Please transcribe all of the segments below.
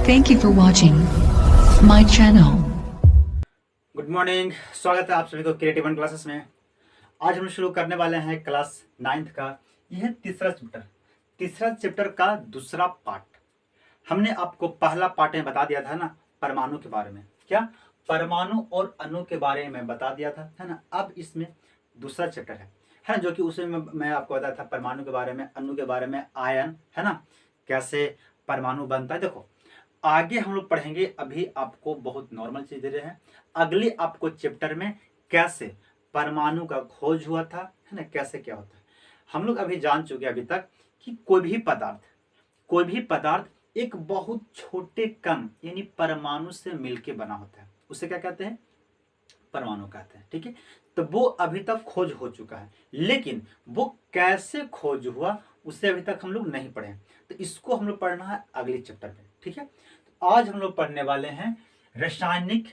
Thank you for watching my channel. Good morning. स्वागत है आप सभी को क्रिएटिव वन क्लासेस में। आज हम शुरू करने वाले हैं क्लास 9th का यह तीसरा चैप्टर का दूसरा पार्ट। हमने आपको पहला पार्ट में बता दिया था ना, परमाणु के बारे में, क्या परमाणु और अणु के बारे में बता दिया था, है ना। अब इसमें दूसरा चैप्टर है ना, जो कि उसमें मैं आपको बताया था परमाणु के बारे में, अणु के बारे में, आयन, है ना, कैसे परमाणु बनता है। देखो आगे हम लोग पढ़ेंगे, अभी आपको बहुत नॉर्मल चीज दे रहे हैं। अगले आपको चैप्टर में कैसे परमाणु का खोज हुआ था, है ना, कैसे क्या होता है। हम लोग अभी जान चुके अभी तक कि कोई भी पदार्थ एक बहुत छोटे कण यानी परमाणु से मिलके बना होता है, उसे क्या कहते हैं, परमाणु कहते हैं। ठीक है, तो वो अभी तक खोज हो चुका है, लेकिन वो कैसे खोज हुआ उसे अभी तक हम लोग नहीं पढ़े। तो इसको हम लोग पढ़ना है अगले चैप्टर में। ठीक है, तो आज हम लोग पढ़ने वाले हैं रासायनिक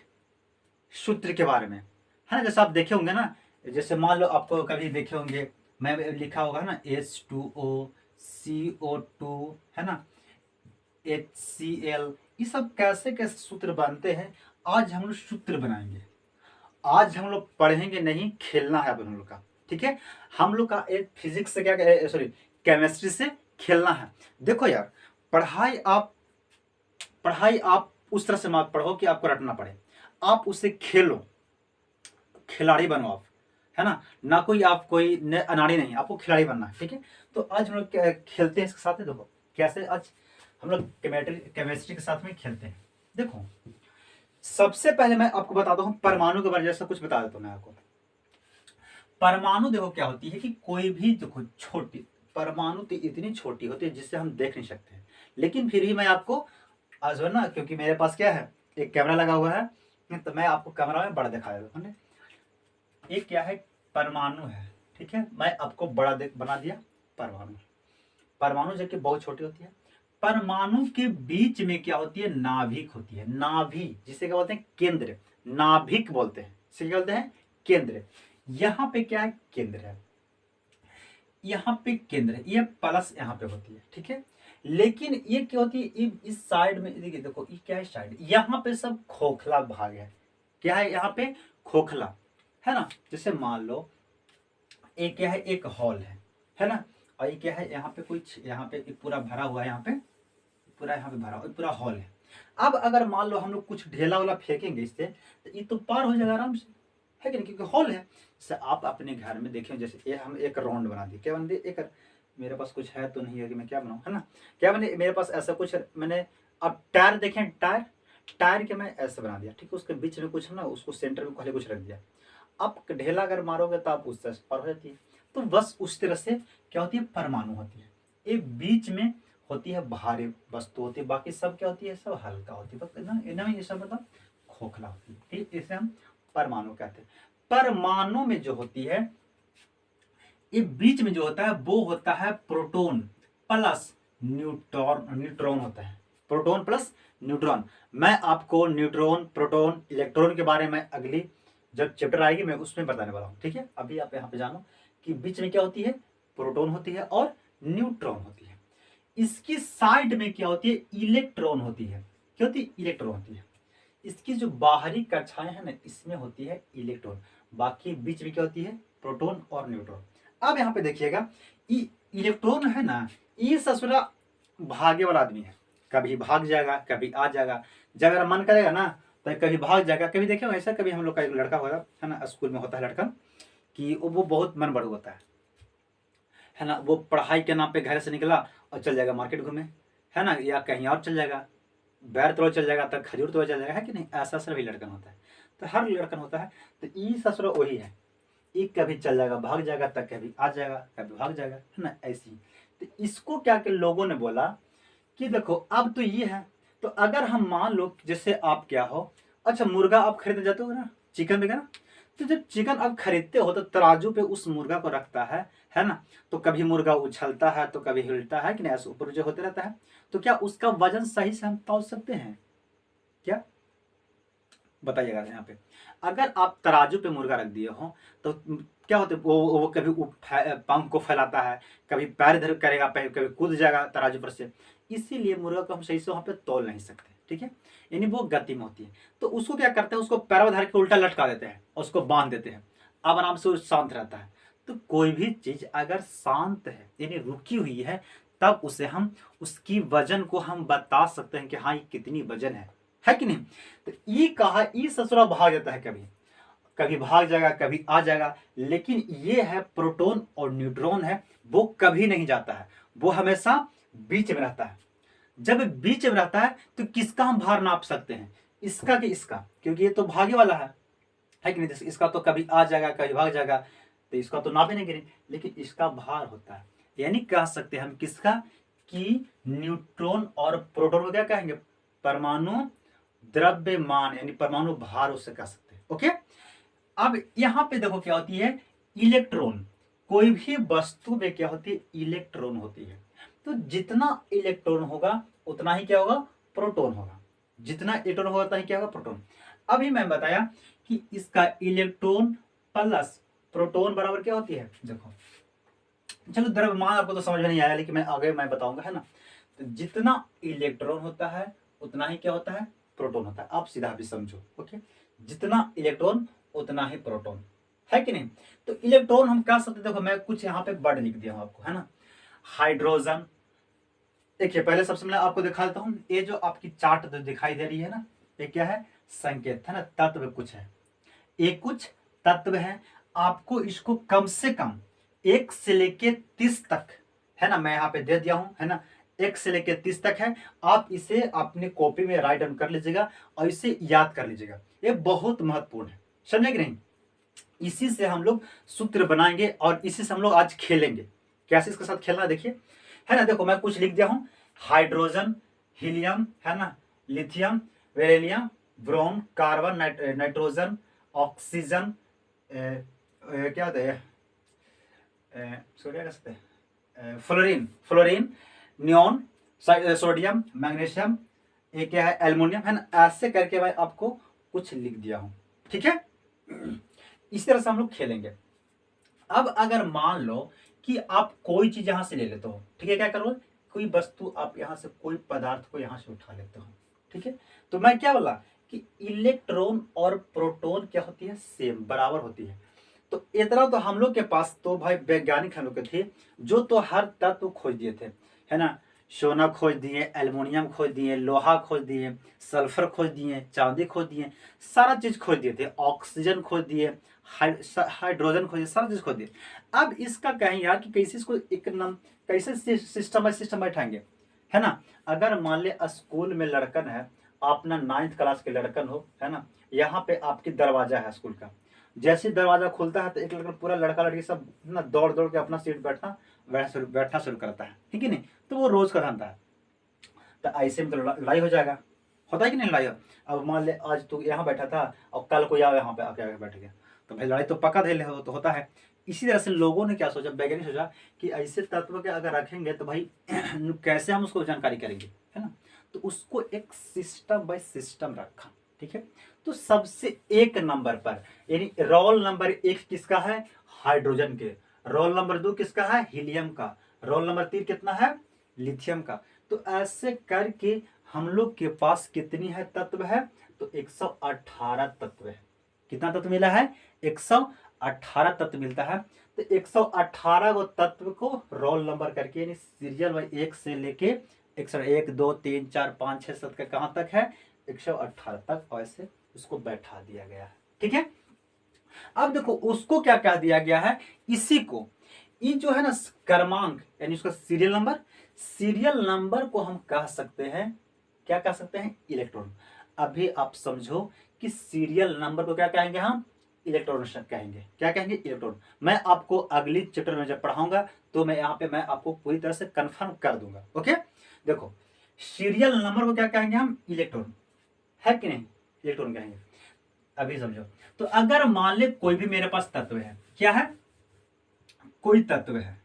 सूत्र के बारे में, है ना। जैसे आप देखे होंगे ना, जैसे मान लो आपको कभी देखे होंगे, मैं लिखा होगा ना H2O, CO2, है ना, HCl, ये सब कैसे कैसे सूत्र बनते हैं। आज हम लोग सूत्र बनाएंगे, आज हम लोग पढ़ेंगे नहीं, खेलना है अब हम लोग का। ठीक है, हम लोग का एक फिजिक्स से क्या, सॉरी, केमिस्ट्री से खेलना है। देखो यार, पढ़ाई आप उस तरह से मत पढ़ो कि आपको रटना पड़े, आप उससे खेलो, खिलाड़ी बनो आप, है ना। ना कोई आप कोई अनाड़ी नहीं, आपको खिलाड़ी बनना है। ठीक है, तो आज हम लोग खेलते हैं इसके साथ। देखो कैसे आज हम लोग केमिस्ट्री के साथ में खेलते हैं। देखो सबसे पहले मैं आपको बताता हूँ परमाणु के बारे में, जैसा कुछ बता देता हूँ मैं आपको। परमाणु देखो क्या होती है कि कोई भी, देखो छोटी परमाणु तो इतनी छोटी होती है जिससे हम देख नहीं सकते हैं, लेकिन फिर भी मैं आपको आज ना, क्योंकि मेरे पास क्या है, एक कैमरा लगा हुआ है, तो मैं आपको कैमरा में बड़ा दिखा देता हूँ। एक क्या है, परमाणु है। ठीक है, मैं आपको बड़ा बना दिया परमाणु। परमाणु जो कि बहुत छोटी होती है, परमाणु के बीच में क्या होती है, नाभिक होती है। नाभि जिसे क्या बोलते हैं, केंद्र, नाभिक बोलते हैं, इसे क्या बोलते हैं, केंद्र। यहाँ पे क्या है, केंद्र है, यहाँ पे केंद्र है, ये प्लस यहाँ पे होती है। ठीक है, लेकिन ये क्या होती है, इस साइड में देखिए, देखो ये क्या है, साइड, यहाँ पे सब खोखला भाग है। क्या है यहाँ पे, खोखला, है ना। जैसे मान लो एक क्या है, एक हॉल है ना, और ये क्या है, यहाँ पे कुछ, यहाँ पे पूरा भरा हुआ है, यहाँ पे पूरा, यहाँ पे भरा हुआ पूरा हॉल है। अब अगर मान लो हम लोग कुछ ढेला वाला फेंकेंगे इससे, तो ये तो पार हो जाएगा आराम से, है कि नहीं, क्योंकि हॉल है। जैसे आप अपने घर में देखें, जैसे ये हम एक राउंड बना दिए, क्या बना दिए, एक, मेरे पास कुछ है तो नहीं है कि मैं क्या बनाऊं, है ना, क्या बने, मेरे पास ऐसा कुछ मैंने, अब टायर देखें, टायर, टायर के मैं ऐसे बना दिया। ठीक है, उसके बीच में कुछ है ना, उसको सेंटर में पहले कुछ रख दिया। अब ढेला अगर मारोगे तो आप उस तरह से पार हो जाती है। तो बस उस तरह से क्या होती है, परमाणु होती है। एक बीच में होती है भारी वस्तु होती है, बाकी सब क्या होती है, सब हल्का होती है, बस ना ये सब मतलब खोखला होती है। ठीक, इसे हम परमाणु कहते हैं। परमाणु में जो होती है, ये बीच में जो होता है वो होता है प्रोटॉन प्लस न्यूट्रॉन, न्यूट्रॉन होता है, प्रोटॉन प्लस न्यूट्रॉन। मैं आपको न्यूट्रॉन, प्रोटॉन, इलेक्ट्रॉन के बारे में अगली जब चैप्टर आएगी मैं उसमें बताने वाला हूँ। ठीक है, अभी आप यहाँ पे जानो कि बीच में क्या होती है, प्रोटॉन होती है और न्यूट्रॉन होती है। इसकी साइड में क्या होती है, इलेक्ट्रॉन होती है। क्या होती है, इलेक्ट्रॉन होती है। इसकी जो बाहरी कक्षाएं है ना, इसमें होती है इलेक्ट्रॉन, बाकी बीच में क्या होती है, प्रोटॉन और न्यूट्रॉन। अब यहाँ पे देखिएगा, इलेक्ट्रॉन है ना, ये ससुरा भागे वाला आदमी है, कभी भाग जाएगा कभी आ जाएगा, जब अगर मन करेगा ना तो कभी भाग जाएगा। कभी देखे हो ऐसा, कभी हम लोग का एक लड़का होगा, है ना, स्कूल में होता है लड़का कि वो बहुत मन बड़ू होता है ना, वो पढ़ाई के नाम पे घर से निकला और चल जाएगा मार्केट घूमे, है ना, या कहीं और चल जाएगा, बैर तोड़ चल जाएगा, तब खजूर तोड़ चल जाएगा, है कि नहीं, ऐसा सर भी लड़कन होता है। तो हर लड़कन होता है, तो ये ससुर वही है, ये कभी चल जाएगा भाग जाएगा, तब कभी आ जाएगा कभी भाग जाएगा, है ना, ऐसी। तो इसको क्या कि लोगों ने बोला कि देखो अब तो ये है, तो अगर हम मान लो जैसे आप क्या हो, अच्छा मुर्गा आप खरीदने जाते हो ना, चिकन बिका ना, तो जब चिकन आप खरीदते हो तो तराजू पे उस मुर्गा को रखता है ना, तो कभी मुर्गा उछलता है तो कभी हिलता है कि नहीं, ऐसे ऊपर जो होते रहता है। तो क्या उसका वजन सही से हम तौल सकते हैं क्या, बताइएगा यहाँ पे। अगर आप तराजू पे मुर्गा रख दिए हो तो क्या होता है, वो कभी पंख को फैलाता है, कभी पैर इधर करेगा, कभी कूद जाएगा तराजू पर से, इसीलिए मुर्गा को हम सही से वहां पे तौल नहीं सकते। ठीक है, यानी वो गति में होती है। तो उसको क्या करते हैं, उसको पैरों धर के उल्टा लटका देते हैं और उसको बांध देते हैं, अब आराम से वो शांत रहता है। तो कोई भी चीज अगर शांत है यानी रुकी हुई है, तब उसे हम उसकी वजन को हम बता सकते हैं कि हाँ ये कितनी वजन है कि नहीं। तो ई कहा, ई ससुरा भाग जाता है, कभी कभी भाग जाएगा, कभी आ जाएगा, लेकिन ये है प्रोटॉन और न्यूट्रॉन है, वो कभी नहीं जाता है, वो हमेशा बीच में रहता है। जब बीच में रहता है तो किसका हम भार नाप सकते हैं, इसका कि इसका, क्योंकि ये तो भागे वाला है कि नहीं। इसका तो कभी आ जाएगा, कभी भाग जाएगा, तो इसका तो नापे नहीं गिरे, लेकिन इसका भार होता है। यानी कह सकते हैं हम किसका, कि न्यूट्रॉन और प्रोटॉन को क्या कहेंगे, परमाणु द्रव्यमान यानी परमाणु भार उससे कह सकते हैं। ओके, अब यहां पे देखो क्या होती है, इलेक्ट्रॉन, कोई भी वस्तु में क्या होती है, इलेक्ट्रॉन होती है। तो जितना इलेक्ट्रॉन होगा उतना ही क्या होगा, प्रोटॉन होगा, जितना इलेक्ट्रॉन होगा उतना ही क्या होगा, प्रोटॉन। अभी मैं बताया कि इसका इलेक्ट्रॉन प्लस प्रोटॉन बराबर क्या होती है, देखो चलो द्रव्यमान आपको तो समझ में नहीं आया, लेकिन मैं आगे मैं बताऊंगा, है ना। तो जितना इलेक्ट्रॉन होता है उतना ही क्या होता है, प्रोटॉन होता है। आप सीधा भी समझो, ओके, जितना इलेक्ट्रॉन उतना ही प्रोटॉन, है कि नहीं। तो इलेक्ट्रॉन हम कह सकते, देखो मैं कुछ यहाँ पे वर्ड लिख दिया हूं आपको, है ना। हाइड्रोजन, देखिए पहले सबसे मैं आपको दिखा देता हूं, ये जो आपकी चार्ट दिखाई दे रही है ना, ये क्या है, संकेत है ना, तत्व कुछ है, ये कुछ तत्व है। आपको इसको कम से कम 1 से लेके 30 तक, है ना, मैं यहाँ पे दे दिया हूं, है ना, 1 से लेके 30 तक है। आप इसे अपने कॉपी में राइट डाउन कर लीजिएगा और इसे याद कर लीजिएगा, ये बहुत महत्वपूर्ण है, समझे कि नहीं। इसी से हम लोग सूत्र बनाएंगे और इसी से हम लोग आज खेलेंगे। कैसे इसके साथ खेलना देखिए, है ना। देखो मैं कुछ लिख दिया हूं, हाइड्रोजन, हीलियम, है ना, lithium, beryllium, boron, carbon, nitrogen, oxygen, क्या होता है, इसको क्या कह सकते हैं, फ्लोरीन, नियोन, सोडियम, मैग्नीशियम, ये क्या है, एल्युमिनियम, है ना। ऐसे करके मैं आपको कुछ लिख दिया हूं, ठीक है। इस तरह से हम लोग खेलेंगे। अब अगर मान लो कि आप कोई चीज यहां से ले लेते हो, ठीक है, क्या करो, कोई वस्तु आप यहां से, कोई पदार्थ को यहां से उठा लेते हो, ठीक है। तो मैं क्या बोला कि इलेक्ट्रॉन और प्रोटॉन क्या होती है, सेम, बराबर होती है। तो इतना तो हम लोग के पास तो भाई वैज्ञानिक हम लोग के थे, जो तो हर तत्व खोज दिए थे, है ना। सोना खोज दिए, एल्युमिनियम खोज दिए, लोहा खोज दिए, सल्फर खोज दिए, चांदी खोज दिए, सारा चीज खोज दिए थे, ऑक्सीजन खोज दिए, हाइड्रोजन खोज दिए, सारा चीज खोज दिए। अब इसका कहें यार कि कैसे इसको एक नम कैसे सिस्टम बैठाएंगे, है ना। अगर मान ले स्कूल में लड़कन है, अपना 9th क्लास के लड़कन हो, है ना, यहाँ पे आपकी दरवाजा है स्कूल का, जैसे दरवाजा खुलता है तो एक लड़का, पूरा लड़का लड़की सब ना दौड़ दौड़ के अपना सीट बैठना शुरू करता है, ठीक है नहीं। तो वो रोज का धंधा है। तो ऐसे में तो लड़ाई हो जाएगा, होता है कि नहीं लड़ाई। अब मान ले आज तू यहाँ बैठा था और कल कोई आओ यहाँ पे आके बैठ गया, तो भाई लड़ाई तो पक्का दे तो होता है। इसी तरह से लोगों ने क्या सोचा, वैज्ञानिक सोचा कि ऐसे तत्व के अगर रखेंगे तो भाई कैसे हम उसको जानकारी करेंगे, है ना। तो उसको एक सिस्टम बाय सिस्टम रखा, ठीक है। तो सबसे 1 नंबर पर, यानी रोल नंबर 1 किसका है, हाइड्रोजन के, रोल नंबर 2 किसका है, हीलियम का, रोल नंबर 3 कितना है, लिथियम का। तो ऐसे करके हम लोग के पास कितनी है तत्व है, तो 118 तत्व है। कितना तत्व मिला है, 118 तत्व मिलता है। तो 118 को तत्व को रोल नंबर करके, यानी सीरियल वाइज 1 से लेके 1 2 3 4 5 6 7 का कहां तक है, 118 तक, ऐसे उसको बैठा दिया गया है, ठीक है। अब देखो उसको क्या कह दिया गया है, इसी को, ये जो है ना क्रमांक, यानी उसका सीरियल नंबर को हम कह सकते हैं, क्या कह सकते हैं, इलेक्ट्रॉन। अभी आप समझो कि सीरियल नंबर को क्या कहेंगे हम, इलेक्ट्रॉन कहेंगे, क्या कहेंगे, इलेक्ट्रॉन। मैं आपको अगली चैप्टर में जब पढ़ाऊंगा तो मैं यहाँ पे मैं आपको पूरी तरह से कंफर्म कर दूंगा, ओके। देखो सीरियल नंबर को क्या कहेंगे हम, इलेक्ट्रॉन, है कि नहीं, इलेक्ट्रॉन कहेंगे। अभी समझो, तो अगर मान ले कोई भी मेरे पास तत्व है, क्या है, कोई तत्व है,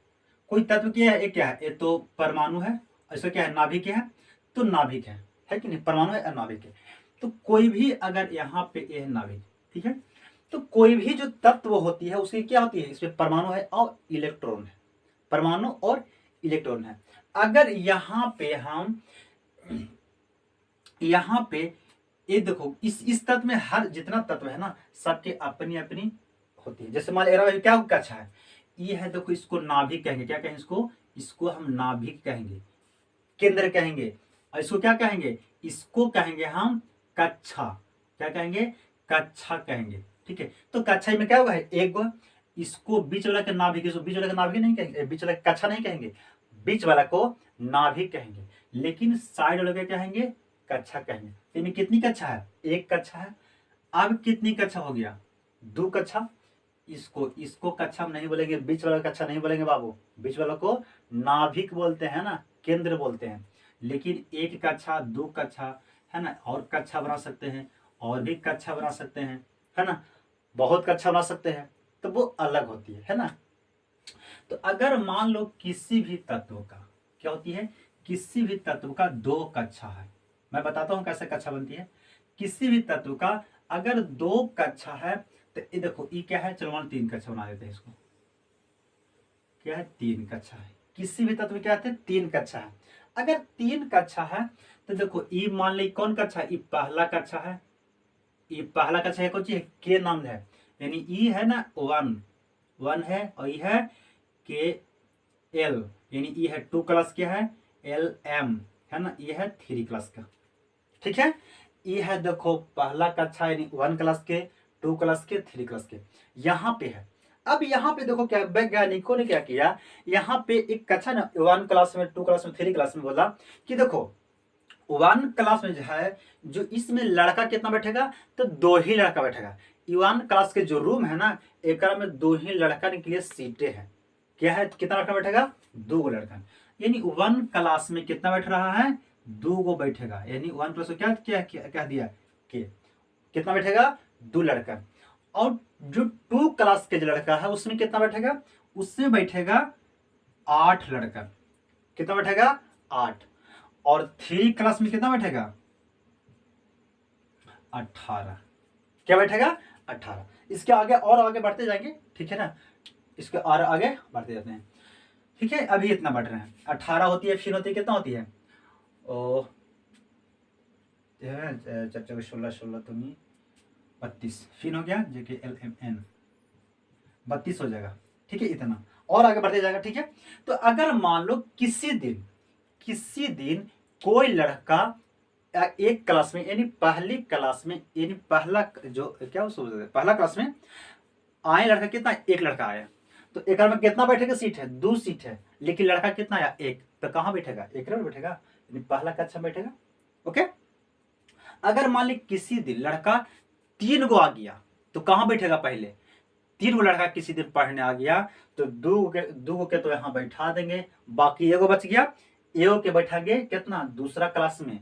कोई तत्व क्या है, एक क्या है, ये तो परमाणु है, ऐसा क्या है, नाभिक है, तो नाभिक है कि नहीं, परमाणु है और नाभिक है। तो कोई भी अगर यहाँ पे ये है नाभिक, ठीक है, तो कोई भी जो तत्व होती है उसकी क्या होती है, इसमें परमाणु है और इलेक्ट्रॉन है, परमाणु और इलेक्ट्रॉन है। अगर यहाँ पे हम यहाँ पे ये देखो इस तत्व में हर जितना तत्व है ना सबके अपनी अपनी होती है। जैसे मान लीजिए क्या कक्षा है, ये है, देखो इसको नाभिक कहेंगे। क्या कहेंगे इसको? इसको हम नाभिक कहेंगे, केंद्र कहेंगे। और इसको क्या कहेंगे? इसको कहेंगे हम कक्षा। क्या कहेंगे? कक्षा कहेंगे। ठीक है, तो कक्षा में क्या होगा? एक गो इसको बीच वाला के नाभिक, इसको बीच वाला का नाभिक नहीं कहेंगे, बीच वाला कक्षा नहीं कहेंगे, बीच वाला को नाभिक कहेंगे। लेकिन साइड वाले क्या कहेंगे? कक्षा कहेंगे। तो इनमें कितनी कक्षा है? एक कक्षा है। अब कितनी कक्षा हो गया? दो कक्षा। इसको कक्षा हम नहीं बोलेंगे, बीच वाला कक्षा नहीं बोलेंगे बाबू, बीच वाला को नाभिक बोलते हैं ना, केंद्र बोलते हैं। लेकिन एक कक्षा, दो कक्षा, है ना, और कक्षा बना सकते हैं, और भी कक्षा बना सकते हैं, है ना, बहुत कक्षा बना सकते हैं, तो वो अलग होती है ना। तो अगर मान लो किसी भी तत्व का क्या होती है, किसी भी तत्व का दो कक्षा है, मैं बताता हूं कैसे कक्षा बनती है। किसी भी तत्व का अगर दो कक्षा है तो ये देखो, ये क्या है, चलो मान तीन कक्षा बना देते हैं इसको। क्या है? तीन कक्षा है। किसी भी तत्व क्या है? तीन कक्षा है। अगर तीन कक्षा है तो देखो, ये मान ली कौन कक्षा है? ये पहला कक्षा है। ये पहला कक्षा है, कौन सी है? के नाम है, यानी ई है ना, वन है, और ये है के एल, यानी ये है 2 क्लास क्या है, एल एम, है ना, ये है 3 क्लास का। ठीक है, ये है देखो पहला कक्षा यानी 1 क्लास के, 2 क्लास के, 3 क्लास के, यहाँ पे है। अब यहाँ पे देखो क्या वैज्ञानिकों ने क्या किया, यहाँ पे एक कक्षा ना 1 क्लास में, 2 क्लास में, 3 क्लास में बोला कि देखो 1 क्लास में जो है, जो इसमें लड़का कितना बैठेगा, तो 2 ही लड़का बैठेगा। 1 क्लास के जो रूम है ना, एक में 2 ही लड़का के लिए सीटें हैं। क्या है? कितना लड़का बैठेगा? 2 लड़का। यानी 1 क्लास में कितना बैठ रहा है? 2 गो बैठेगा। यानी 1 क्लास में क्या दिया के कितना बैठेगा? 2 लड़का। और जो 2 क्लास के जो लड़का है उसमें कितना बैठेगा? उसमें बैठेगा 8 लड़का। कितना बैठेगा? 8। और 3 क्लास में कितना बैठेगा? 18। क्या बैठेगा? 18। इसके आगे और आगे बढ़ते जाएंगे, ठीक है ना, इसके और आगे बढ़ते जाते हैं। ठीक है, अभी इतना बढ़ रहे हैं। 18 होती है, फिर होती है कितना होती है? ओ 4 16 16 तुम्हें 32, फिर हो गया जेके एल एम एन 32 हो जाएगा। ठीक है, इतना और आगे बढ़ते जाएगा। ठीक है, तो अगर मान लो किसी दिन कोई लड़का एक क्लास में, यानी पहली क्लास में, यानी पहला जो क्या पहला क्लास में आए लड़का कितना? एक लड़का आया, तो एक में कितना बैठेगा? सीट है, 2 सीट है, लेकिन लड़का कितना आया? एक, तो कहाँ बैठेगा? एक में बैठेगा, यानी पहला कक्षा बैठेगा। ओके, अगर मान ली किसी दिन लड़का 3 गो आ गया तो कहाँ बैठेगा? पहले 3 गो लड़का किसी दिन पढ़ने आ गया तो 2 के तो यहाँ बैठा देंगे, बाकी एगो बच गया, एगो के बैठाएंगे कितना? दूसरा क्लास में।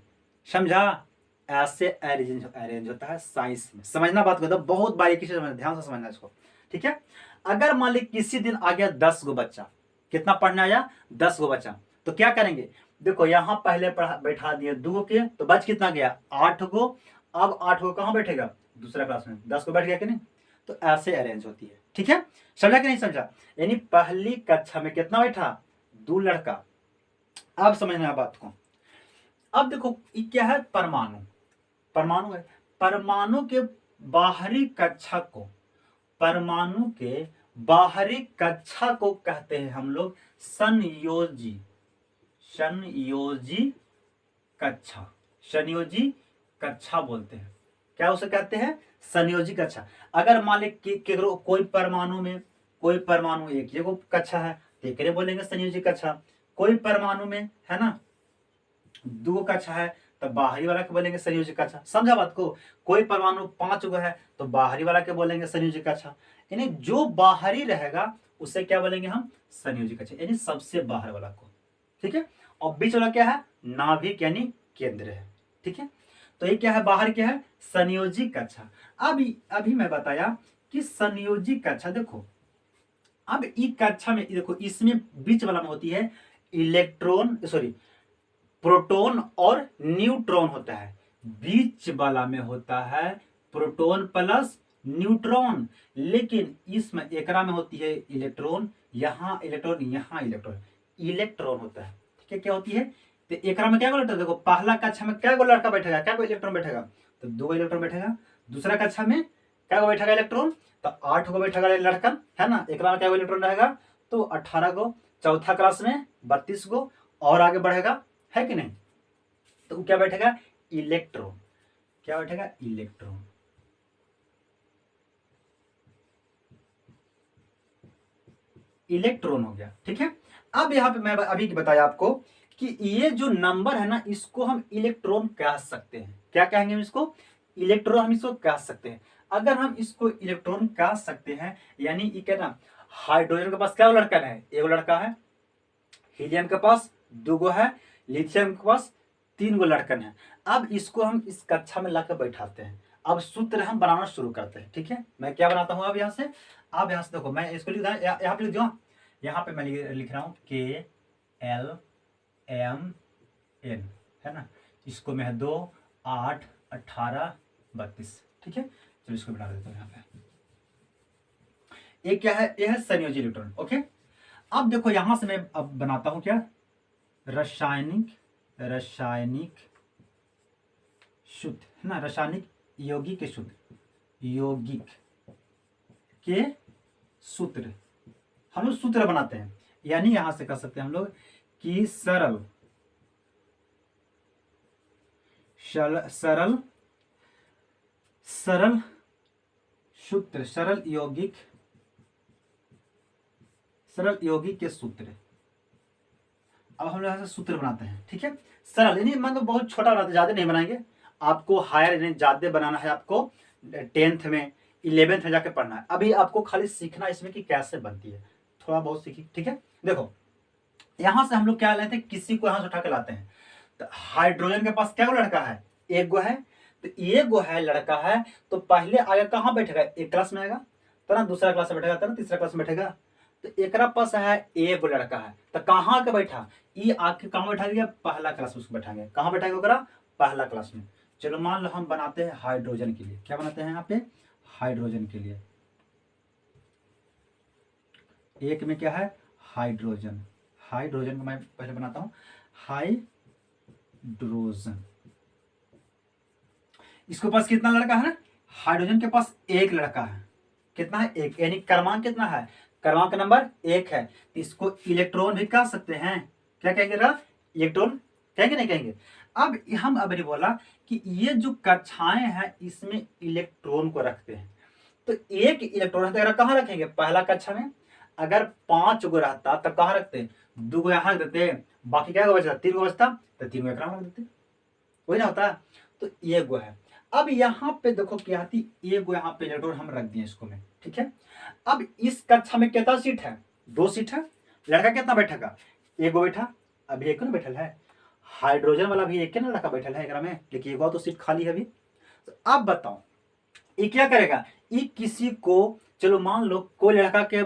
समझा? ऐसे अरेंज होता है साइंस में। समझना बात को, तो बहुत बारीकी से समझना, ध्यान से समझना इसको। ठीक है, अगर मान ली किसी दिन आ गया 10 गो बच्चा, कितना पढ़ने आया? 10 गो बच्चा, तो क्या करेंगे? देखो यहाँ पहले बैठा दिए 2 के, तो बच कितना गया? 8 गो। अब 8 गो कहाँ बैठेगा? दूसरा क्लास में। 10 को बैठ गया कि नहीं? तो ऐसे अरेंज होती है। ठीक है, समझा कि नहीं समझा? यानी पहली कक्षा में कितना बैठा? 2 लड़का। अब समझना है बात को। अब देखो ये क्या है? परमाणु है। परमाणु के बाहरी कक्षा को, परमाणु के बाहरी कक्षा को कहते हैं हम लोग संयोजी कक्षा। संयोजी कक्षा बोलते हैं। क्या उसे कहते हैं? संयोजी कक्षा। अगर मान ली कोई परमाणु एक एगो कक्षा है तो एक बोलेंगे संयोजी कक्षा। कोई परमाणु में है ना 2 कक्षा है तो बाहरी वाला के बोलेंगे संयोजी कक्षा। समझा बात को? कोई परमाणु 5 गो है तो बाहरी वाला के बोलेंगे संयोजी कक्षा। यानी जो बाहरी रहेगा उसे क्या बोलेंगे हम? संयोजी कक्षा, यानी सबसे बाहर वाला को। ठीक है, और बीच वाला क्या है? नाभिक यानी केंद्र है। ठीक है, तो ये क्या है? बाहर क्या है? संयोजी कक्षा। अभी मैं बताया कि संयोजी कक्षा, देखो अब इस कक्षा में देखो, इसमें बीच वाला में होती है प्रोटॉन और न्यूट्रॉन होता है। बीच वाला में होता है प्रोटॉन प्लस न्यूट्रॉन, लेकिन इसमें एकरा में होती है इलेक्ट्रॉन, यहाँ इलेक्ट्रॉन, यहाँ इलेक्ट्रॉन होता है। ठीक है, क्या होती है? तो एकरा में क्या गो लड़का, देखो पहला कक्षा में क्या गो लड़का बैठेगा, क्या गो इलेक्ट्रॉन बैठेगा, तो 2 इलेक्ट्रॉन बैठेगा। दूसरा कक्षा में क्या गो बैठेगा इलेक्ट्रॉन, तो 8 गो बैठेगा लड़कन, है ना। एकरा में क्या गो इलेक्ट्रॉन रहेगा, तो 18 गो। चौथा क्लास में 32 गो और आगे बढ़ेगा, है कि नहीं। तो क्या बैठेगा, इलेक्ट्रॉन। क्या बैठेगा, इलेक्ट्रॉन। इलेक्ट्रॉन हो गया, ठीक है। अब यहाँ पे मैं अभी बताया आपको कि ये जो नंबर है ना, इसको हम इलेक्ट्रॉन कह सकते हैं। क्या कहेंगे हम इसको, इलेक्ट्रॉन हम इसको कह सकते हैं। अगर हम इसको इलेक्ट्रॉन कह सकते हैं, यानी ये क्या ना, हाइड्रोजन के पास क्या लड़का है, एक लड़का है। हीलियम के पास 2 गो है। लिथियम के पास 3 गो लड़कन है। अब इसको हम इस कक्षा में लाकर बैठाते हैं। अब सूत्र हम बनाना शुरू करते हैं, ठीक है। मैं क्या बनाता हूं अब यहाँ से, अब यहाँ से देखो मैं इसको लिख रहा यहाँ पे लिख दो। यहाँ पे मैं लिख रहा हूँ KLMN, है ना। इसको मैं 2, 8, 18, 32, ठीक है। चलो इसको बना देता हूँ यहाँ पे। एक क्या है, ये है संयोजी इलेक्ट्रॉन, ओके। अब देखो यहां से मैं अब बनाता हूं क्या, रासायनिक शुद्ध, है ना। रासायनिक यौगिक के शुद्ध, यौगिक के सूत्र, हम लोग सूत्र बनाते हैं। यानी यहां से कर सकते हैं हम लोग कि सरल सूत्र, सरल यौगिक के सूत्र। अब हम लोग यहाँ से सूत्र बनाते हैं, ठीक है। सरल यानी मतलब बहुत छोटा बनाते हैं, ज्यादा नहीं बनाएंगे। आपको हायर यानी ज्यादा बनाना है, आपको 10th में 11th में जाके पढ़ना है। अभी आपको खाली सीखना इसमें कि कैसे बनती है, थोड़ा बहुत सीखिए, ठीक है। देखो यहां से हम लोग क्या लेते हैं, किसी को यहां से उठा के लाते हैं। तो हाइड्रोजन के पास क्या लड़का है, एक गो है। तो एक गो है लड़का है, तो पहले आगे कहाँ बैठेगा, एक क्लास में आएगा, तो ना दूसरा क्लास में बैठेगा, तो ना तीसरा क्लास में बैठेगा। तो एकरा पास है एक गो लड़का है, तो कहाँ के बैठा, ये आके कहाँ बैठा दिया, पहला क्लास में उसको बैठाएंगे। कहाँ बैठाएंगे ओकरा, पहला क्लास में। चलो मान लो हम बनाते हैं हाइड्रोजन के लिए, क्या बनाते हैं यहाँ पे, हाइड्रोजन के लिए। एक में क्या है, हाइड्रोजन। हाइड्रोजन को मैं पहले बनाता हूं, हाइड्रोजन। इसके पास कितना लड़का है ना, हाइड्रोजन के पास एक लड़का है। कितना है, एक, यानी क्रमांक कितना है, क्रमांक नंबर 1 है। इसको इलेक्ट्रॉन भी कह सकते हैं। क्या कहेंगे, इलेक्ट्रॉन कहेंगे, नहीं कहेंगे। अब हम अभी बोला कि ये जो कक्षाएं हैं इसमें इलेक्ट्रॉन को रखते हैं। तो एक इलेक्ट्रॉन कहाँ रखेंगे, पहला कक्षा में। अगर 5 गो रहता तो कहाँ रखते, 2 गो यहाँ रख देते, बाकी क्या बचता, 3 गो बचता, तो 3 गो एकरा में रख देते, वही ना होता। तो ये गो है। अब यहाँ पे देखो क्या आती, ये गो यहाँ पे इलेक्ट्रॉन हम रख दिए इसको में, ठीक है। अब इस कक्षा में कितना सीट है, 2 सीट है। लड़का कितना बैठेगा, एक गो बैठा, अभी एक ना बैठल है। हाइड्रोजन वाला भी एक ना लड़का बैठल है एकरा में, लेकिन एक तो सीट खाली है अभी। तो अब बताओ ये क्या करेगा, ये किसी को, चलो मान लो कोई लड़का के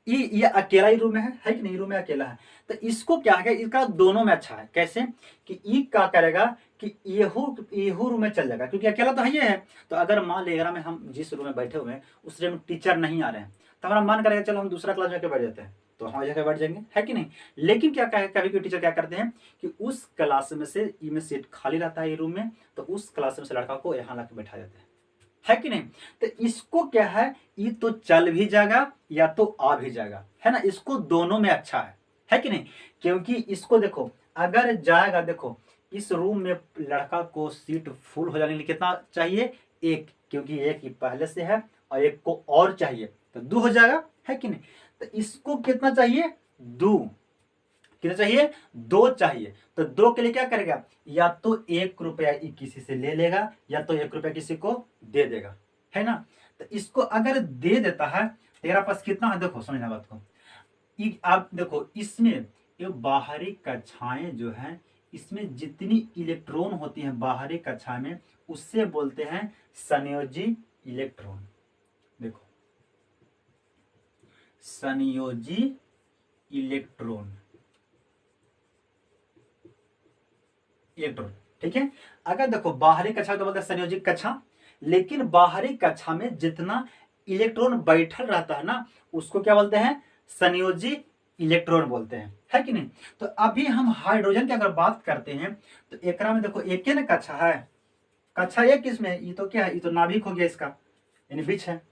ये अकेला ही रूम में है कि नहीं, रूम में अकेला है। तो इसको क्या है, इसका दोनों में अच्छा है। कैसे कि ये क्या करेगा कि येहू रूम में चल जाएगा, क्योंकि अकेला तो है ही है। तो अगर मान लेगा में हम जिस रूम में बैठे हुए हैं उस रूम में टीचर नहीं आ रहे हैं, तो हमारा मन करेगा चलो हम दूसरा क्लास में जाकर बैठ जाते हैं, तो हमारी जगह बैठ जाएंगे, है कि नहीं। लेकिन क्या कहे, कभी कोई टीचर क्या करते हैं कि उस क्लास में से में सीट खाली रहता है ये रूम में, तो उस क्लास में से लड़का को यहाँ ला के बैठा जाता है कि नहीं। तो इसको क्या है, ये तो चल भी जाएगा या तो आ भी जाएगा, है ना। इसको दोनों में अच्छा है कि नहीं। क्योंकि इसको देखो अगर जाएगा, देखो इस रूम में लड़का को सीट फुल हो जाने के लिए कितना चाहिए, एक, क्योंकि एक ही पहले से है और एक को और चाहिए, तो 2 हो जाएगा, है कि नहीं। तो इसको कितना चाहिए, 2, कितना चाहिए, 2 चाहिए। तो 2 के लिए क्या करेगा, या तो 1 रुपया किसी से ले लेगा या तो 1 रुपया किसी को दे देगा, है ना। तो इसको अगर दे देता है, तेरा पास कितना है, देखो समझना बात को। आप देखो इसमें ये बाहरी कक्षाएं जो है, इसमें जितनी इलेक्ट्रॉन होती हैं बाहरी कक्षा में, उससे बोलते हैं संयोजी इलेक्ट्रॉन। देखो संयोजी इलेक्ट्रॉन, ठीक है। अगर देखो बाहरी कक्षा तो बोलते हैं संयोजी कक्षा, लेकिन बाहरी कक्षा में जितना इलेक्ट्रॉन बैठल रहता है ना, उसको क्या बोलते हैं, संयोजी इलेक्ट्रॉन बोलते हैं, है कि नहीं। तो अभी हम हाइड्रोजन की अगर बात करते हैं तो एकरा में देखो एक ही ना कक्षा है, कक्षा एक किसमें, ये तो क्या है, ये तो नाभिक हो गया इसका, यानी बीच है,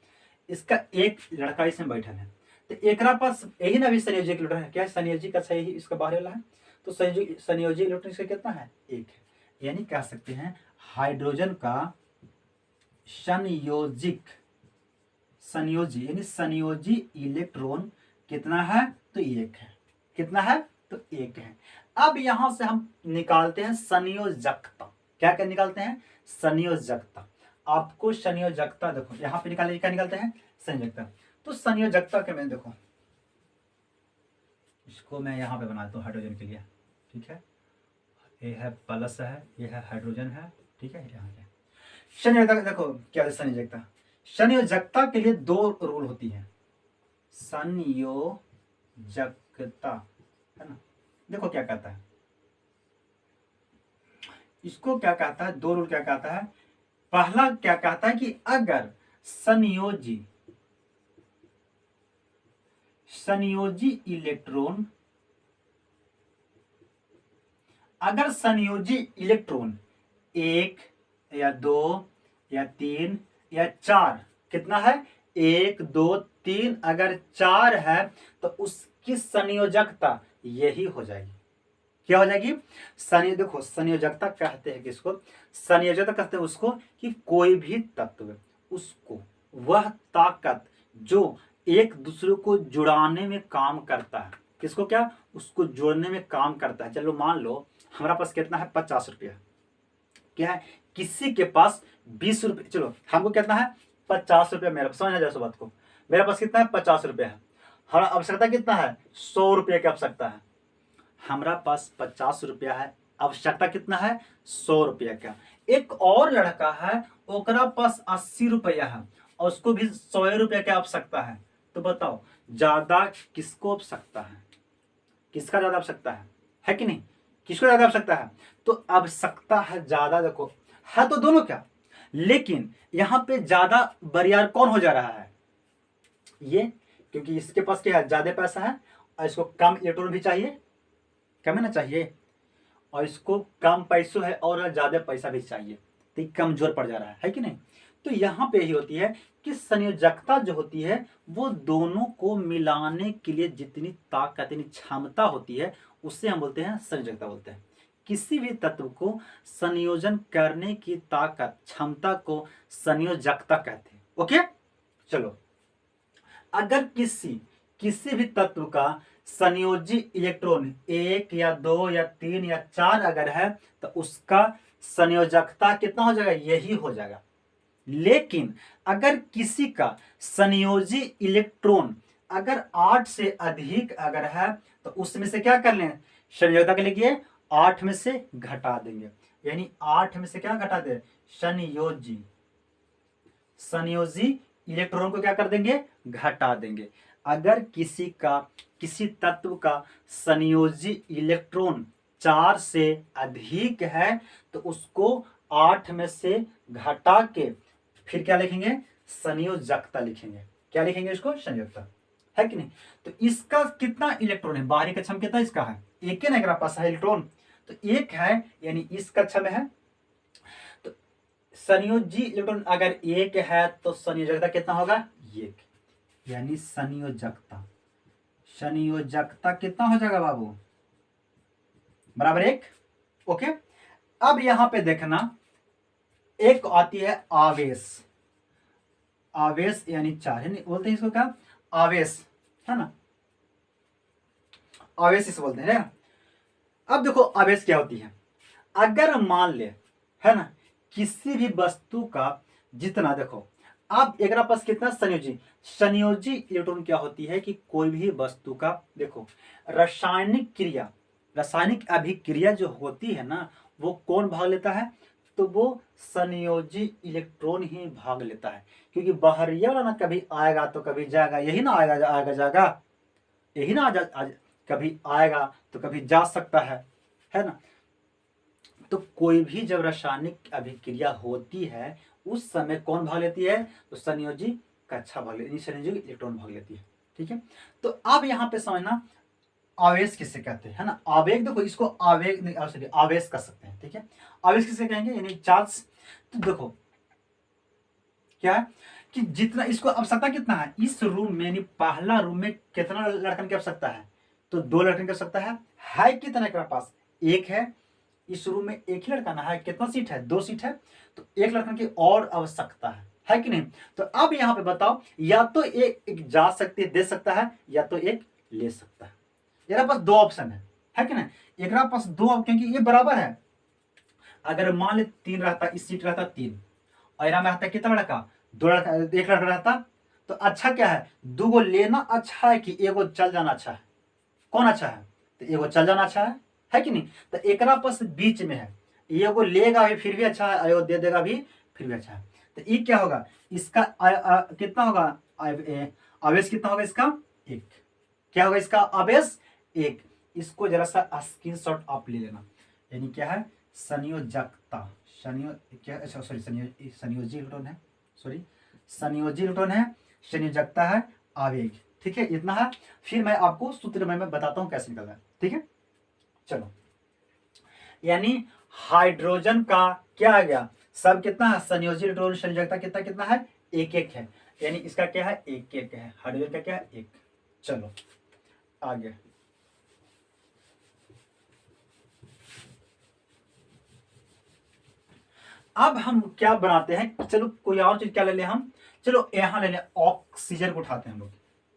इसका एक लड़का इसमें बैठल है, तो एकरा पास यही ना भी संयोजी इलेक्ट्रॉन है, क्या है संयोजी कक्षा यही इसका बाहर वाला है, तो संयोजी इलेक्ट्रॉन इसका कितना है, एक है, यानी कह सकते हैं हाइड्रोजन का संयोजिक संयोजी यानी संयोजी इलेक्ट्रॉन कितना है, तो एक है, कितना है, तो एक है। अब यहां से हम निकालते हैं संयोजकता, क्या क्या निकालते हैं, संयोजकता। आपको संयोजकता देखो यहां पे निकालने क्या निकालते हैं, संयोजकता। तो संयोजकता के मैं देखो इसको मैं यहां पे बनाता हूं हाइड्रोजन के लिए, ठीक है, ये है प्लस है, ये है हाइड्रोजन है, ठीक है, यहाँ पे संयोजकता देखो क्या है, संयोजकता, संयोजकता के लिए दो रूल होती है, संयोजकता है ना, देखो क्या कहता है, इसको क्या कहता है, दो रूल क्या कहता है, पहला क्या कहता है कि अगर संयोजी इलेक्ट्रॉन, अगर संयोजी इलेक्ट्रॉन एक या दो या तीन या चार, कितना है, एक दो तीन, अगर चार है तो उसकी संयोजकता यही हो जाएगी, क्या हो जाएगी, देखो संयोजकता कहते हैं किसको, संयोजकता कहते हैं उसको कि कोई भी तत्व उसको वह ताकत जो एक दूसरे को जुड़ाने में काम करता है, किसको क्या, उसको जोड़ने में काम करता है। चलो मान लो हमारा पास कितना है, 50 रुपया, क्या है, किसी के पास 20 रुपये, चलो हमको कितना है 50 रुपया, मेरा समझना जाए बात को, मेरे पास कितना है 50 रुपया है, हमारा आवश्यकता कितना है 100 रुपये की आवश्यकता है, हमारा पास 50 रुपया है, आवश्यकता कितना है 100 रुपया का। एक और लड़का है ओकरा पास 80 रुपया है और उसको भी 100 रुपया की आवश्यकता है, तो बताओ ज्यादा किसको आवश्यकता है, किसका ज्यादा आवश्यकता है कि नहीं, किसको ज्यादा आवश्यकता है, तो आवश्यकता है ज्यादा, देखो है तो दोनों क्या, लेकिन यहां पे ज्यादा बरियार कौन हो जा रहा है, ये, क्योंकि इसके पास क्या है, ज्यादा पैसा है और इसको कम इलेक्ट्रॉन भी चाहिए, कम है ना चाहिए, और इसको कम पैसों है और ज्यादा पैसा भी चाहिए, तो कमजोर पड़ जा रहा है कि नहीं। तो यहाँ पे ही होती है कि संयोजकता जो होती है वो दोनों को मिलाने के लिए जितनी ताकत यानी क्षमता होती है उससे हम बोलते हैं संयोजकता बोलते हैं। किसी भी तत्व को संयोजन करने की ताकत क्षमता को संयोजकता कहते हैं। ओके, चलो अगर किसी भी तत्व का संयोजी इलेक्ट्रॉन एक या दो या तीन या चार अगर है तो उसका संयोजकता कितना हो जाएगा, यही हो जाएगा। लेकिन अगर किसी का संयोजी इलेक्ट्रॉन अगर 8 से अधिक अगर है तो उसमें से क्या कर लें, संयोजकता के लिए 8 में से घटा देंगे, यानी 8 में से क्या घटा दे, संयोजी इलेक्ट्रॉन को क्या कर देंगे, घटा देंगे। अगर किसी तत्व का संयोजी इलेक्ट्रॉन 4 से अधिक है तो उसको 8 में से घटा के फिर क्या लिखेंगे, संयोजकता लिखेंगे। क्या लिखेंगे इसको, संयोजकता, है कि नहीं। तो इसका कितना इलेक्ट्रॉन है, बाहरी कक्षा में कितना इसका है, एक ही ना मेरा पास है इलेक्ट्रॉन, तो एक है यानी इस कक्षा में है। तो संयोजी इलेक्ट्रॉन अगर एक है तो संयोजकता कितना होगा, एक, यानी संयोजकता कितना हो जाएगा बाबू, बराबर एक। ओके, अब यहां पे देखना एक आती है आवेश यानी 4 है, बोलते हैं इसको क्या, आवेश, है ना, आवेश इसे बोलते हैं। अब देखो आवेश क्या होती है, अगर मान ले, है ना, किसी भी वस्तु का जितना, देखो अब एक पास कितना संयोजी इलेक्ट्रॉन क्या होती है कि कोई भी वस्तु का, देखो रासायनिक अभिक्रिया जो होती है ना वो कौन भाग लेता है, तो वो संयोजी इलेक्ट्रॉन ही भाग लेता है, क्योंकि बाहरी वाला ना कभी आएगा तो कभी जाएगा, यही ना आएगा जाएगा, यही ना कभी आएगा तो कभी जा सकता है ना। तो कोई भी जब रासायनिक अभिक्रिया होती है उस समय कौन भाग लेती है, तो संयोजी कक्षा भाग लेती है, संयोजी इलेक्ट्रॉन भाग लेती है, ठीक है। तो अब यहां पे समझना आवेश किससे कहते हैं, है ना। आवेग, देखो इसको आवेग नहीं, सॉरी आवेश कर सकते हैं, ठीक है। आवेश किससे कहेंगे, यानी चार्ज। तो देखो क्या है कि जितना इसको आवश्यकता कितना है इस रूम में, यानी पहला रूम में कितना लड़कन की आवश्यकता है, तो 2 लड़कन की आवश्यकता है कितना के पास, एक है। इस रूम में एक ही लड़का ना है, कितना सीट है, 2 सीट है, तो एक लड़कन की और आवश्यकता है कि नहीं। तो अब यहाँ पे बताओ, या तो एक जा सकती है, दे सकता है, या तो एक ले सकता है। मेरा पास 2 ऑप्शन है कि नहीं। एक पास 2, क्योंकि ये बराबर है। अगर मान ले 3 रहता, इस सीट रहता 3, और यहाँ में रहता कितना लड़का, 2 लड़का, एक लड़का रहता, तो अच्छा क्या है, 2 को लेना अच्छा है कि एगो चल जाना अच्छा है, कौन अच्छा है, तो एगो चल जाना अच्छा है कि नहीं। तो एक पास बीच में है, एगो लेगा भी फिर भी अच्छा है, एगो दे देगा भी फिर भी अच्छा है। तो ये क्या होगा, इसका कितना होगा, आवेश कितना होगा इसका, 1। क्या होगा इसका आवेश, 1। इसको जरा सा स्क्रीनशॉट आप ले लेना, यानी क्या है, संयोजकता, अच्छा सॉरी संयोजी इलेक्ट्रॉन है, सॉरी संयोजी इलेक्ट्रॉन है, संयोजकता है, आवेग, ठीक है, इतना है। फिर मैं आपको सूत्र में बताता हूं कैसे निकलना है, ठीक है। चलो, यानी हाइड्रोजन का क्या आ गया, सब कितना है, संयोजी इलेक्ट्रॉन संयोजकता कितना कितना है, 1-1 है, यानी इसका क्या है, 1-1 है, हाइड्रोजन का क्या है, 1। चलो आगे, अब हम क्या बनाते हैं, चलो कोई और चीज क्या ले लें हम, चलो यहां ले लें, ऑक्सीजन को उठाते हैं हम लोग,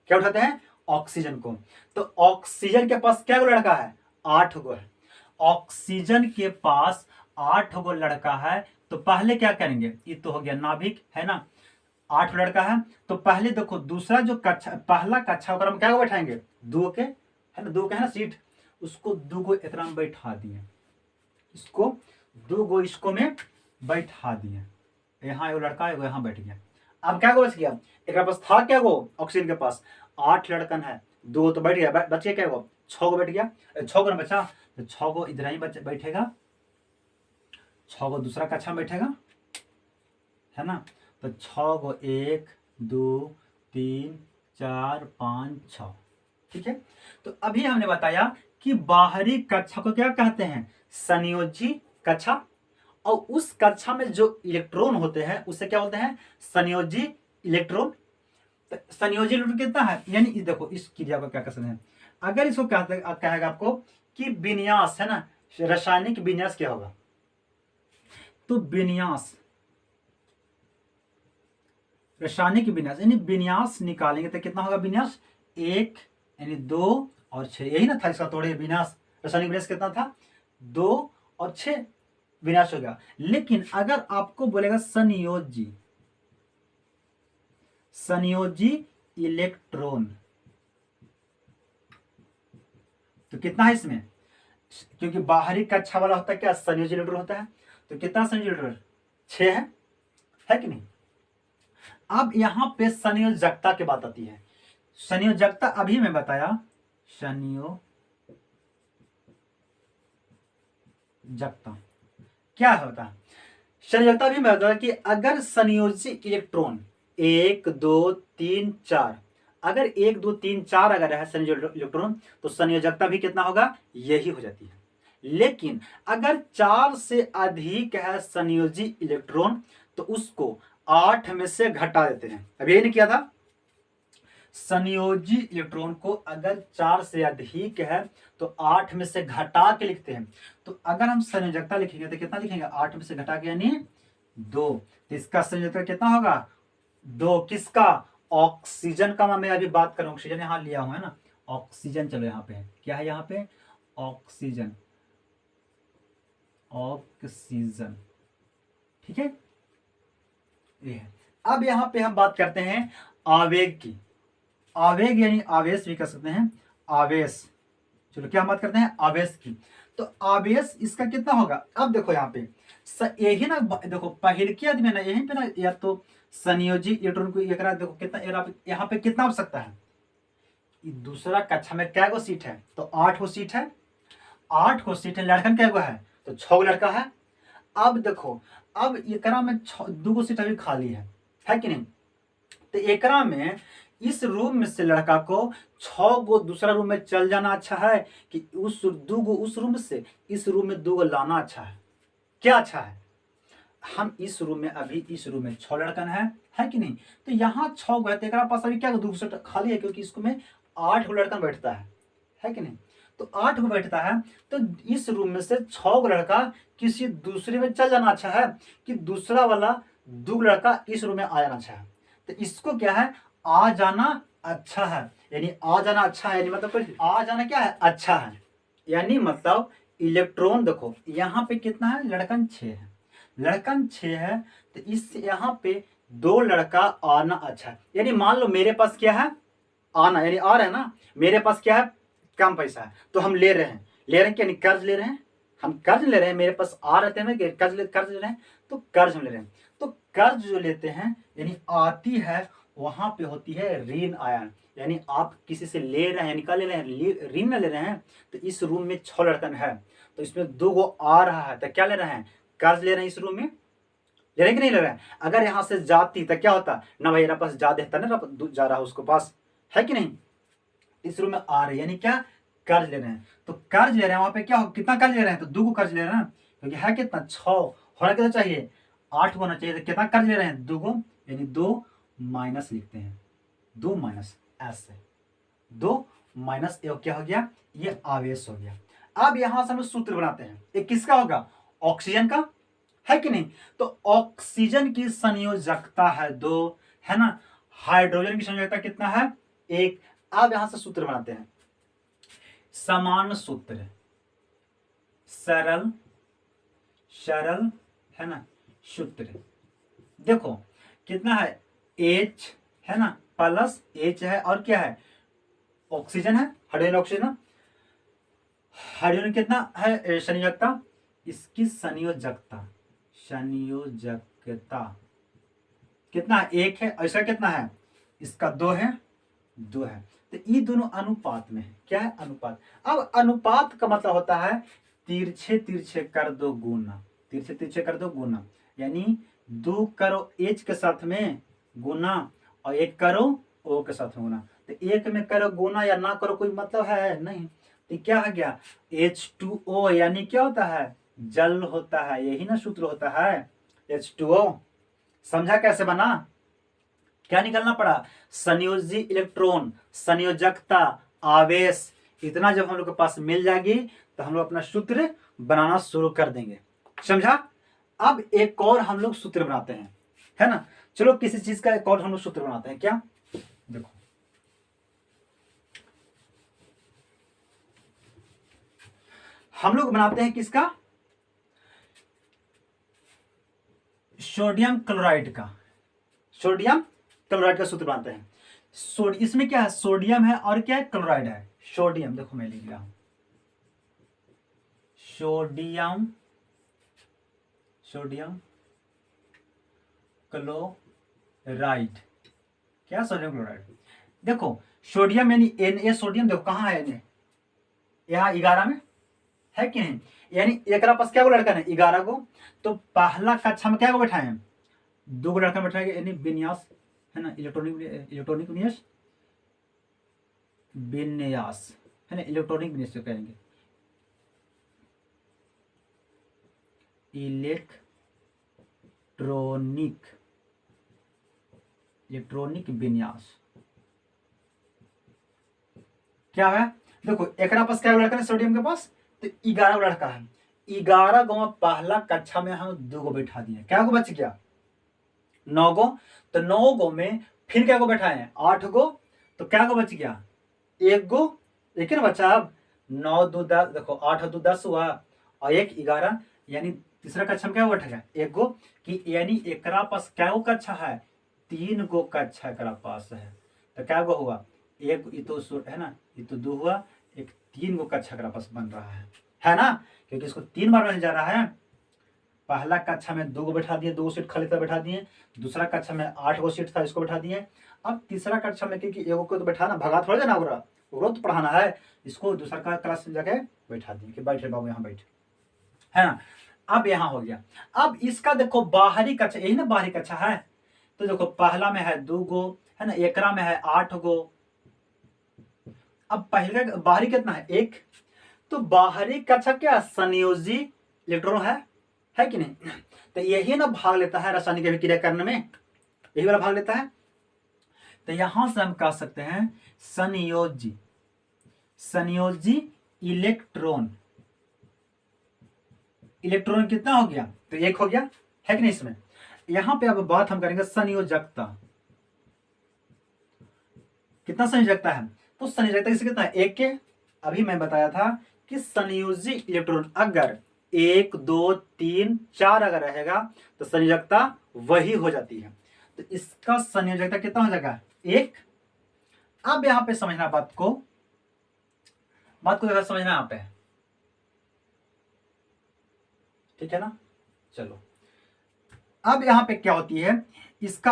क्या उठाते हैं, ऑक्सीजन को। तो ऑक्सीजन के पास क्या लड़का है, 8 गो है। ऑक्सीजन के पास 8 गो लड़का है, तो पहले क्या करेंगे, ये तो हो गया नाभिक, है ना, 8 लड़का है। तो पहले देखो दूसरा जो कक्षा, पहला कक्षा होकर हम क्या बैठाएंगे, 2 के, है ना, 2 के है ना सीट, उसको 2 गो इतना में बैठा दिए, इसको 2 गो इसको में बैठा दिए, यहाँ एगो लड़का एगो यहाँ बैठ गया। अब क्या बच गया, एक पास था क्या गो, ऑक्सीजन के पास 8 लड़कन है, 2 तो बैठ गया, बच गया क्या गो, 6 गो बैठ गया, 6 गो ना बचा, तो 6 गो इधर ही बैठेगा, 6 गो दूसरा कक्षा में बैठेगा, है ना। तो 6 गो 1 2 3 4 5 6, ठीक है। तो अभी हमने बताया कि बाहरी कक्षा को क्या कहते हैं, संयोजी कक्षा, और उस कक्षा में जो इलेक्ट्रॉन होते हैं उसे क्या बोलते हैं, संयोजी इलेक्ट्रॉन। तो संयोजी इलेक्ट्रॉन कितना है, यानी देखो इस क्रिया को क्या कहते हैं, अगर इसको कहते कहेगा आपको कि विन्यास, है ना, रासायनिक विन्यास क्या होगा, तो विन्यास, रासायनिक विन्यास, यानी विन्यास निकालेंगे तो कितना होगा विन्यास, 1 यानी 2 और 6, यही ना था इसका तोड़े विन्यास, रासायनिक विन्यास कितना था, 2 और 6 विनाश हो गया। लेकिन अगर आपको बोलेगा संयोजी, संयोजी इलेक्ट्रॉन, तो कितना है इसमें, क्योंकि बाहरी कक्षा वाला होता है क्या, संयोजी इलेक्ट्रॉन होता है, तो कितना संयोजी इलेक्ट्रॉन, 6 है कि नहीं। अब यहां पे संयोजकता की बात आती है, संयोजकता अभी मैं बताया, संयोजकता क्या होता है, संयोजकता भी मैं बताया कि अगर संयोजी इलेक्ट्रॉन 1 2 3 4, अगर 1 2 3 4 अगर है संयोजी इलेक्ट्रॉन, तो संयोजकता भी कितना होगा, यही हो जाती है। लेकिन अगर 4 से अधिक है संयोजी इलेक्ट्रॉन, तो उसको 8 में से घटा देते हैं, अभी नहीं किया था, संयोजी इलेक्ट्रॉन को अगर 4 से अधिक है तो 8 में से घटा के लिखते हैं। तो अगर हम संयोजकता लिखेंगे तो कितना लिखेंगे, 8 में से घटा के यानी 2, तो इसका संयोजकता कितना होगा, 2, किसका, ऑक्सीजन का। मैं अभी बात करूं, ऑक्सीजन यहां लिया हुआ है ना, ऑक्सीजन, चलो यहाँ पे क्या है, यहाँ पे ऑक्सीजन, ऑक्सीजन, ठीक है, ये है। अब यहाँ पे हम बात करते हैं आवेग की, आवेग यानी आवेश भी कर सकते हैं, आवेश, चलो क्या हम बात करते हैं, आवेश की। तो आवेश इसका कितना होगा, अब देखो यहाँ पे यही ना, देखो पहले के आदमी ना यहीं पे ना, या तो संयोजी इलेक्ट्रॉन को एक देखो कितना, यहाँ पे कितना आवश्यकता है, दूसरा कक्षा में क्या गो सीट है, तो 8 गो सीट है, 8 गो सीट है, लड़कन क्या गो है, तो 6 गो लड़का है। अब देखो, अब एकरा में 2 गो सीट अभी खाली है कि नहीं, तो एकरा में इस रूम में से लड़का को 6 गो दूसरा रूम में चल जाना अच्छा है कि उस 2 गो उस रूम से इस रूम में 2 गो लाना अच्छा है? क्या अच्छा है? हम इस रूम में अभी इस रूम में 6 लड़कन है कि नहीं? तो यहाँ 6 गो है तो एकरा पास अभी क्या 2 सीट खाली है, क्योंकि इसको में 8 गो लड़कन बैठता है कि नहीं? तो 8 गो बैठता है, तो इस रूम में से 6 गो लड़का किसी दूसरे में चल जाना अच्छा है कि दूसरा वाला 2 लड़का इस रूम में आ जाना अच्छा है? तो इसको क्या है, आ जाना अच्छा है। यानी आ जाना अच्छा है, यानी मतलब आ जाना क्या है, अच्छा है। यानी मतलब इलेक्ट्रॉन देखो यहाँ पे कितना है, लड़कन 6 है, लड़कन 6 है, तो इस यहाँ पे 2 लड़का आना अच्छा है। यानी मान लो मेरे पास क्या है, आना, यानी आ रहा है ना, मेरे पास क्या है, कम पैसा है, तो हम ले रहे हैं, क्या, यानी कर्ज ले रहे हैं, हम कर्ज ले रहे हैं, मेरे पास आ रहते हैं कि कर्ज ले रहे हैं, तो कर्ज ले रहे हैं। तो कर्ज जो लेते हैं यानी आती है, वहां पे होती है ऋण आयन। यानी आप किसी से ले रहे हैं, निकाल ले रहे हैं, ऋण ले रहे हैं, तो इस रूम में 6 लड़कन है, तो इसमें 2 गो आ रहा है, तो क्या ले रहे हैं, कर्ज ले रहे हैं। इस रूम में ले रहे हैं कि नहीं ले रहे हैं? अगर यहाँ से जाती तो क्या होता ना, भाई मेरे पास जा देता ना, जा रहा है उसको पास, है कि नहीं? इस रूम में आ रहे यानी क्या, कर्ज ले रहे हैं। तो कर्ज ले रहे हैं, वहां पे क्या हो, कितना कर्ज ले रहे हैं, तो 2 गो कर्ज ले रहे हैं, क्योंकि है कितना 6 होना, कितना चाहिए 8 होना चाहिए, तो कितना कर्ज ले रहे हैं, 2 गो, यानी 2 माइनस लिखते हैं, 2 माइनस ऐसे 2 माइनस क्या हो गया, ये आवेश हो गया। अब यहां से हम सूत्र बनाते हैं, एक किसका होगा, ऑक्सीजन का, है कि नहीं? तो ऑक्सीजन की संयोजकता है 2, है ना, हाइड्रोजन की संयोजकता कितना है, 1। अब यहां से सूत्र बनाते हैं, समान सूत्र, सरल सरल, है ना, सूत्र देखो कितना है, H है ना, प्लस H है, और क्या है, ऑक्सीजन है, हाइड्रोजन ऑक्सीजन, हाइड्रोजन कितना है संयोजकता, इसकी संयोजकता कितना है, 1 है, ऐसा कितना है, इसका 2 है, 2 है, तो ये दोनों अनुपात में है, क्या है, अनुपात। अब अनुपात का मतलब होता है तिरछे तिरछे कर दो गुना, तिरछे तिरछे कर दो गुना, यानी 2 करो H के साथ में गुना, और 1 करो O के साथ में गुना। तो 1 में करो गुना या ना करो कोई मतलब है नहीं, तो क्या हो गया, H2O, यानी क्या होता है, जल होता है, यही ना सूत्र होता है, H2O। समझा कैसे बना, क्या निकलना पड़ा, संयोजी इलेक्ट्रॉन, संयोजकता, आवेश, इतना जब हम लोग के पास मिल जाएगी तो हम लोग अपना सूत्र बनाना शुरू कर देंगे। समझा? अब एक और हम लोग सूत्र बनाते हैं, है ना। चलो किसी चीज का एक और हम लोग सूत्र बनाते हैं, क्या, देखो हम लोग बनाते हैं किसका, सोडियम क्लोराइड का, सोडियम क्लोराइड का सूत्र बनाते हैं। इसमें क्या है, सोडियम है और क्या है, क्लोराइड है। सोडियम देखो मैं लिख रहा हूं, सोडियम क्लोराइड, क्या, सोडियम क्लोराइड। देखो सोडियम यानी Na, सोडियम देखो कहाँ है, Na यहाँ 11 में है कि नहीं, यानी एक पास क्या गो लड़का है, 11 गो। तो पहला कक्षा में क्या गो बैठा है, 2 गो लड़का बैठाएंगे, यानी विन्यास, है ना, इलेक्ट्रॉनिक विन्यास, है ना, इलेक्ट्रॉनिक विन्यास कहेंगे, इलेक्ट्रॉनिक विन्यास क्या है। देखो एक पास क्या लड़का है, सोडियम के पास तो 11 लड़का है, 11 गो में पहला कक्षा में हम 2 गो बैठा दिए, क्या गो बच गया, 9 गो। तो 9 गो में फिर क्या गो बैठाए हैं, 8 गो, तो क्या गो बच गया, 1 गो, एक ही ना बचा। अब 9 2 10, देखो 8 2 10 हुआ, और 1 11, यानी तीसरा कक्षा में क्या बैठा गया, 1 गो, कि यानी एकरा पास क्या गो कक्षा है, 3 गो कक्षा एकरा पास है। तो क्या गो हुआ, एक ये तो है ना, ये तो 2 हुआ, एक 3 गो कक्षा एकरा पास बन रहा है ना, क्योंकि इसको 3 बार बनने जा रहा है। पहला कक्षा में 2 गो बैठा दिए, 2 सीट खाली था बैठा दिए, दूसरा कक्षा में 8 गो सीट था, इसको बैठा दिए। अब तीसरा कक्षा में क्योंकि एगो को तो बैठाना, भगा थोड़ा देना, वो तो पढ़ाना है, इसको दूसरा का क्लास में जाके बैठा दिए कि बैठे बाबू यहाँ बैठे, है ना। अब यहाँ हो गया। अब इसका देखो बाहरी कक्षा, यही ना बाहरी कक्षा है, तो देखो पहला में है 2 गो, है ना, एकरा में है 8 गो। अब पहले बाहरी कितना है, 1। तो बाहरी कक्षा क्या, संयोजी इलेक्ट्रॉन है कि नहीं। तो यही ना भाग लेता है रासायनिक अभिक्रिया करने में, यही वाला भाग लेता है। तो यहां से हम कह सकते हैं संयोजी इलेक्ट्रॉन, इलेक्ट्रॉन कितना हो गया, तो 1 हो गया, है कि नहीं। इसमें यहां पे अब बात हम करेंगे संयोजकता, कितना संयोजकता है, तो संयोजकता किससे कितना है, 1 के। अभी मैं बताया था कि संयोजी इलेक्ट्रॉन अगर 1 2 3 4 अगर रहेगा तो संयोजकता वही हो जाती है। तो इसका संयोजकता कितना हो जाएगा, 1। अब यहां पे समझना बात को जरा समझना यहां पे, ठीक है ना। चलो अब यहां पे क्या होती है, इसका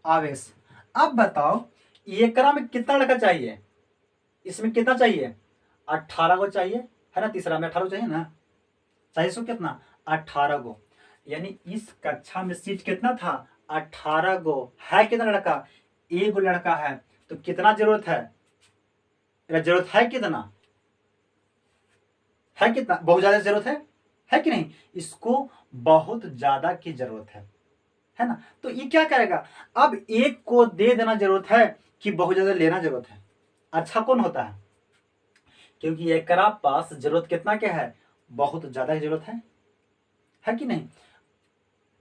आवेश। अब बताओ एकरा में कितना लड़का चाहिए, इसमें कितना चाहिए, 18 को चाहिए, है ना। तीसरा में 18 चाहिए ना, चाहिए सो कितना, 18 गो। यानी इस कक्षा में सीट कितना था, 18 गो। है कितना लड़का, 1 गो लड़का है। तो कितना जरूरत है, जरूरत है कितना, बहुत ज्यादा जरूरत है कि नहीं। इसको बहुत ज्यादा की जरूरत है ना। तो ये क्या करेगा, अब 1 को दे देना जरूरत है कि बहुत ज्यादा लेना जरूरत है। अच्छा कौन होता है, क्योंकि एकरा पास जरूरत कितना क्या है, बहुत ज्यादा की जरूरत है कि नहीं।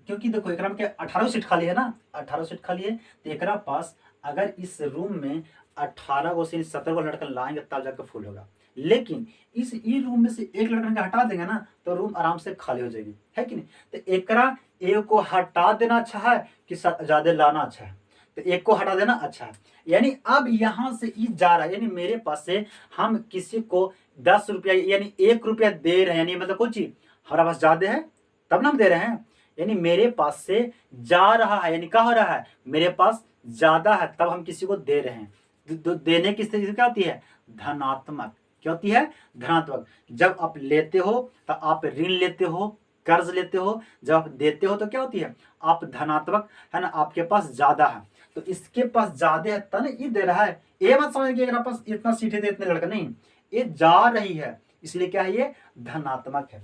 क्योंकि देखो एकरा में क्या 18 सीट खाली है ना, 18 सीट खाली है। तो एकरा पास अगर इस रूम में 18 को से 17 को लड़का लाएंगे तब जाकर फुल होगा। लेकिन इस ई रूम में से एक लड़का का हटा देंगे ना तो रूम आराम से खाली हो जाएगी, है कि नहीं। तो एकरा एक को हटा देना अच्छा है कि ज्यादा लाना अच्छा है, तो एक को हटा देना अच्छा है। यानी अब यहां से ई जा रहा है, यानी मेरे पास से हम किसी को 10 रुपया यानी 1 रुपया दे रहे हैं, यानी मतलब कुछ चीज हमारा पास ज्यादा है तब ना हम दे रहे हैं। यानी मेरे पास से जा रहा है, यानी क्या हो रहा है, मेरे पास ज्यादा है तब हम किसी को दे रहे हैं। देने की स्थिति क्या होती है, धनात्मक। क्या होती है, धनात्मक। जब आप लेते हो तो आप ऋण लेते हो, कर्ज लेते हो। जब आप देते हो तो क्या होती है, आप धनात्मक, है ना, आपके पास ज्यादा है। तो इसके पास ज्यादा है तब ये दे रहा है। ये मत समझ कि अगर पास इतना सीट है तो इतने लड़का नहीं, ये जा रही है इसलिए क्या है, ये धनात्मक है।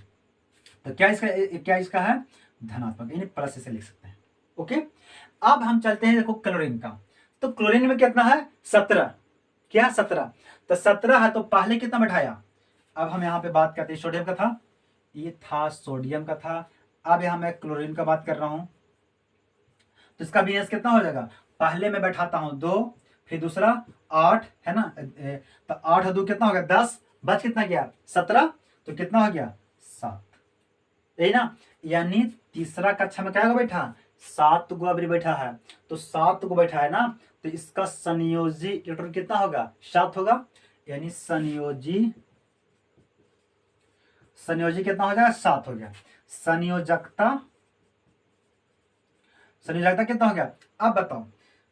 तो क्या इसका है, धनात्मक, यानी प्लस से लिख सकते हैं। ओके, अब हम चलते हैं देखो क्लोरीन का। तो क्लोरीन में कितना है, 17। क्या 17, तो 17 है तो पहले कितना बैठाया। अब हम यहाँ पे बात करते हैं सोडियम का था, ये था सोडियम का था। अब यहाँ मैं क्लोरीन का बात कर रहा हूं, तो इसका बीएस कितना हो जाएगा, पहले मैं बैठाता हूं 2, फिर दूसरा 8, है ना। तो 8 और 2 कितना हो गया, 10, बच कितना गया 17, तो कितना हो गया 7, यही ना। यानी तीसरा कक्षा में क्या होगा बैठा, 7 गो अभी बैठा है। तो 7 गो बैठा है ना, तो इसका संयोजी इलेक्ट्रॉन कितना होगा, 7 होगा। यानी संयोजी कितना हो जाएगा, 7 हो गया। संयोजकता कितना हो गया। अब बताओ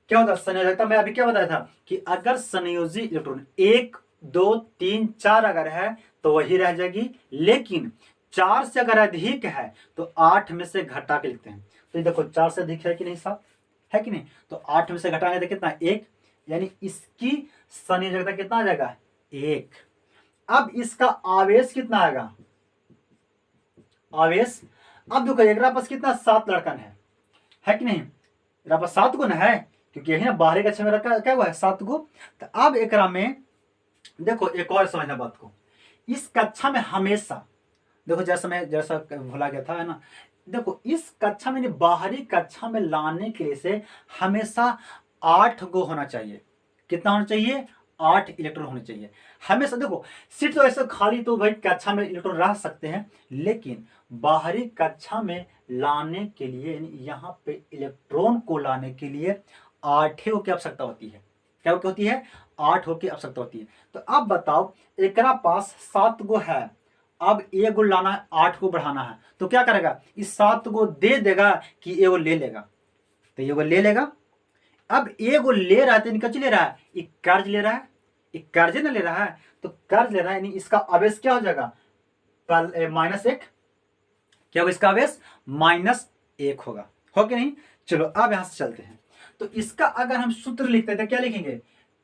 क्या होता है संयोजकता, मैं अभी क्या बताया था कि अगर संयोजी इलेक्ट्रॉन 1 2 3 4 अगर है तो वही रह जाएगी, लेकिन 4 से अगर अधिक है तो 8 में से घटा के लिखते हैं। तो ये देखो 4 से अधिक है कि नहीं, 7 है कि नहीं। तो 8 में से घटाएंगे तो कितना, 1। यानी इसकी संयोजकता कितना आ जाएगा, 1। अब इसका आवेश कितना आएगा, आवेश। अब देखो एक पास कितना, 7 लड़कन है कि नहीं। मेरा पास 7 गुण है, क्योंकि यही ना बाहरी कक्षा में रखा क्या हुआ है, 7 गो। तो अब एक में देखो एक और समझना बात को, इस कक्षा में हमेशा देखो जैसा भूला गया था, है ना। देखो इस कक्षा में बाहरी कक्षा में लाने के लिए से हमेशा 8 गो होना चाहिए। कितना होना चाहिए, 8 इलेक्ट्रॉन होने चाहिए हमेशा। देखो सीट तो ऐसे खाली तो भाई कक्षा में इलेक्ट्रॉन रह सकते हैं, लेकिन बाहरी कक्षा में लाने के लिए यहाँ पे इलेक्ट्रॉन को लाने के लिए 8 की आवश्यकता होती है। क्या होती है, 8 की आवश्यकता होती है। तो अब बताओ एकरा पास 7 गो है, अब 1 गो लाना है, 8 को बढ़ाना है, तो क्या करेगा, इस 7 गो दे देगा कि 1 गो ले लेगा। तो 1 गो ले लेगा। अब 1 गो ले रहा है तो इनका ले रहा है, एक कर्ज ले रहा है, एक कर्ज ना ले रहा है, तो कर्ज ले रहा है, यानी इसका आवेश क्या हो जाएगा, -1। क्या होगा इसका आवेश, -1 होगा। हो कि नहीं। चलो अब यहां से चलते हैं। तो इसका अगर हम सूत्र लिखते हैं तो क्या लिखेंगे,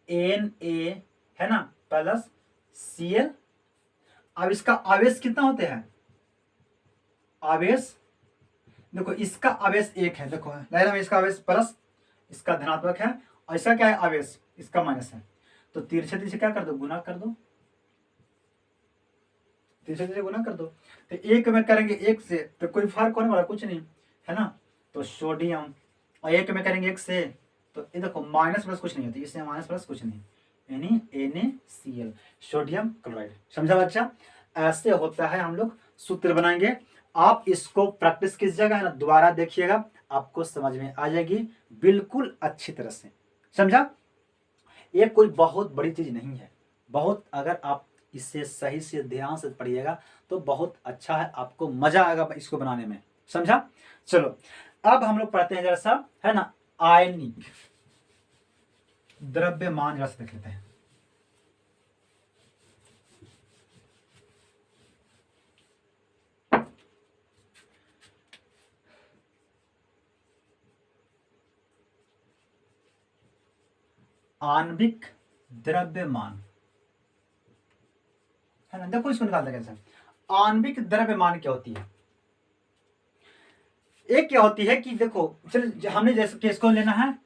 Na है ना प्लस Cl। अब इसका आवेश कितना होते हैं, आवेश देखो इसका आवेश 1 है, देखो दायरा में इसका आवेश प्लस, इसका धनात्मक है, और इसका क्या है आवेश, इसका माइनस है। तो तिरछे क्या कर दो, गुना कर दो, तिरछे गुना कर दो। तो एक में करेंगे 1 से तो कोई फर्क होने वाला कुछ नहीं है ना। तो सोडियम, और एक में करेंगे 1 से तो ये देखो माइनस प्लस कुछ नहीं होती, इससे माइनस प्लस कुछ नहीं, यानी NaCl सोडियम क्लोराइड। समझा बच्चा, ऐसे होता है। हम लोग सूत्र बनाएंगे, आप इसको प्रैक्टिस कीजिएगा है ना, दोबारा देखिएगा, आपको समझ में आ जाएगी बिल्कुल अच्छी तरह से। समझा, ये कोई बहुत बड़ी चीज नहीं है, बहुत अगर आप इससे सही से ध्यान से पढ़िएगा तो बहुत अच्छा है, आपको मजा आएगा इसको बनाने में। समझा। चलो अब हम लोग पढ़ते हैं जरा सा है ना, आयनिक द्रव्यमान जरा सा देख लेते हैं। आणविक द्रव्यमान है ना, देखो इसको निकालते कैसे। आणविक द्रव्यमान क्या होती है, एक क्या होती है कि देखो चलो हमने जैसे केस को लेना है,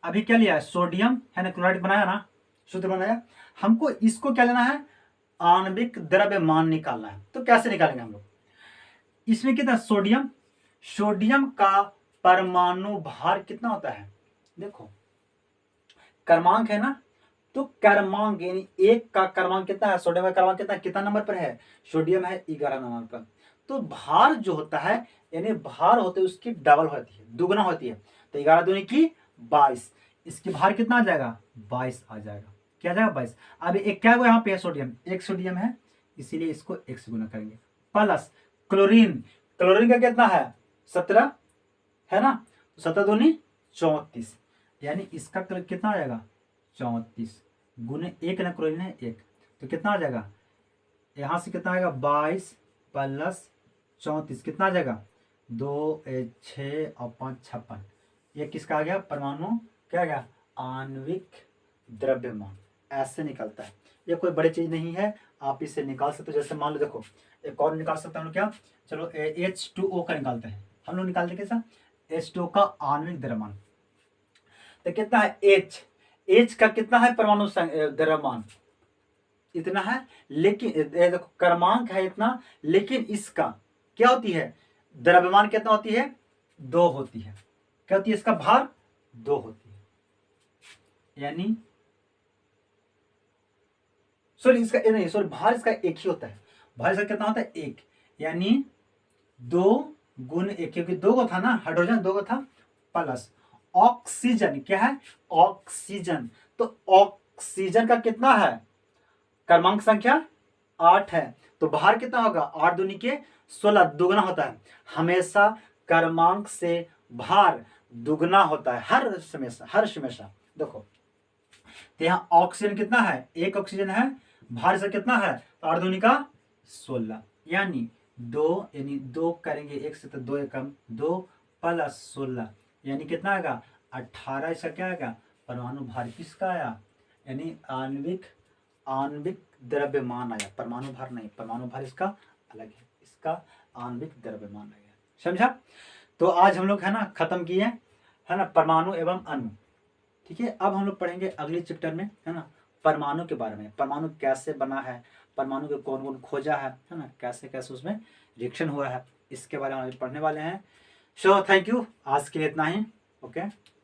अभी क्या लिया है सोडियम है ना, क्लोराइड बनाया ना, सूत्र बनाया, हमको इसको क्या लेना है, आणविक द्रव्यमान निकालना है। तो कैसे निकालेंगे हम लोग, इसमें कितना सोडियम, सोडियम का परमाणु भार कितना होता है, देखो क्रमांक है ना, तो क्रमांक यानी एक का क्रमांक कितना है, सोडियम का क्रमांक कितना, कितना नंबर पर है, सोडियम है 11 नंबर पर। तो भार जो होता है यानी भार होते है उसकी डबल होती है, दुगना होती है। तो 11 दूनी की 22, इसकी भार कितना आ जाएगा 22 आ जाएगा, क्या आ जाएगा 22। अब एक क्या यहाँ पे है सोडियम, एक सोडियम है इसीलिए इसको 1 से गुना करेंगे, प्लस क्लोरीन, क्लोरीन का कितना है 17 है ना, 17 दूनी 34, यानी इसका कितना आ जाएगा 34 गुने 1 ना, क्लोरीन है 1 तो कितना आ जाएगा, यहां से कितना आएगा 22 प्लस 34 कितना आ जाएगा 2 6 और 5 56, ये किसका आ गया परमाणु, क्या आ गया आणविक द्रव्यमान। ऐसे निकलता है, ये कोई बड़ी चीज नहीं है, आप इसे निकाल सकते हो। जैसे मान लो देखो एक और निकाल सकते हैं क्या, चलो H2O का निकालते हैं हम लोग, निकालते कैसा H2O का आणविक द्रव्यमान। तो कितना है H का कितना है परमाणु द्रव्यमान इतना है, लेकिन देखो क्रमांक है इतना, लेकिन इसका क्या होती है द्रव्यमान कितना होती है 2 होती है, क्या होती है इसका भार 2 होती है, यानी सॉरी इसका नहीं सॉरी भार इसका 1 ही होता है, भार इसका कितना होता है 1, यानी 2 गुण 1, क्योंकि 2 को था ना हाइड्रोजन 2 को था, प्लस ऑक्सीजन क्या है ऑक्सीजन, तो ऑक्सीजन का कितना है क्रमांक संख्या 8 है, तो भार कितना होगा 8 दूनी के 16 दुगना होता है, हमेशा क्रमांक से भार दुगना होता है हर हमेशा देखो। तो यहाँ ऑक्सीजन कितना है 1 ऑक्सीजन है, भार से कितना है 8 दूनी का 16, यानी 2 यानी 2 करेंगे 1 से तो 2 एकम 2 प्लस 16 यानी कितना आएगा 18, इसका क्या आएगा परमाणु भार किसका आया, यानी आणविक द्रव्यमान आया, परमाणु भार नहीं, परमाणु भार इसका अलग है, इसका आणविक द्रव्यमान आया। समझा। तो आज हम लोग है ना खत्म किए है ना परमाणु एवं अणु। ठीक है, अब हम लोग पढ़ेंगे अगले चैप्टर में है ना परमाणु के बारे में, परमाणु कैसे बना है, परमाणु के कौन कौन खोजा है ना, कैसे कैसे उसमें रिएक्शन हुआ है, इसके बारे में हम पढ़ने वाले हैं। सो थैंक यू, आज के लिए इतना ही। ओके।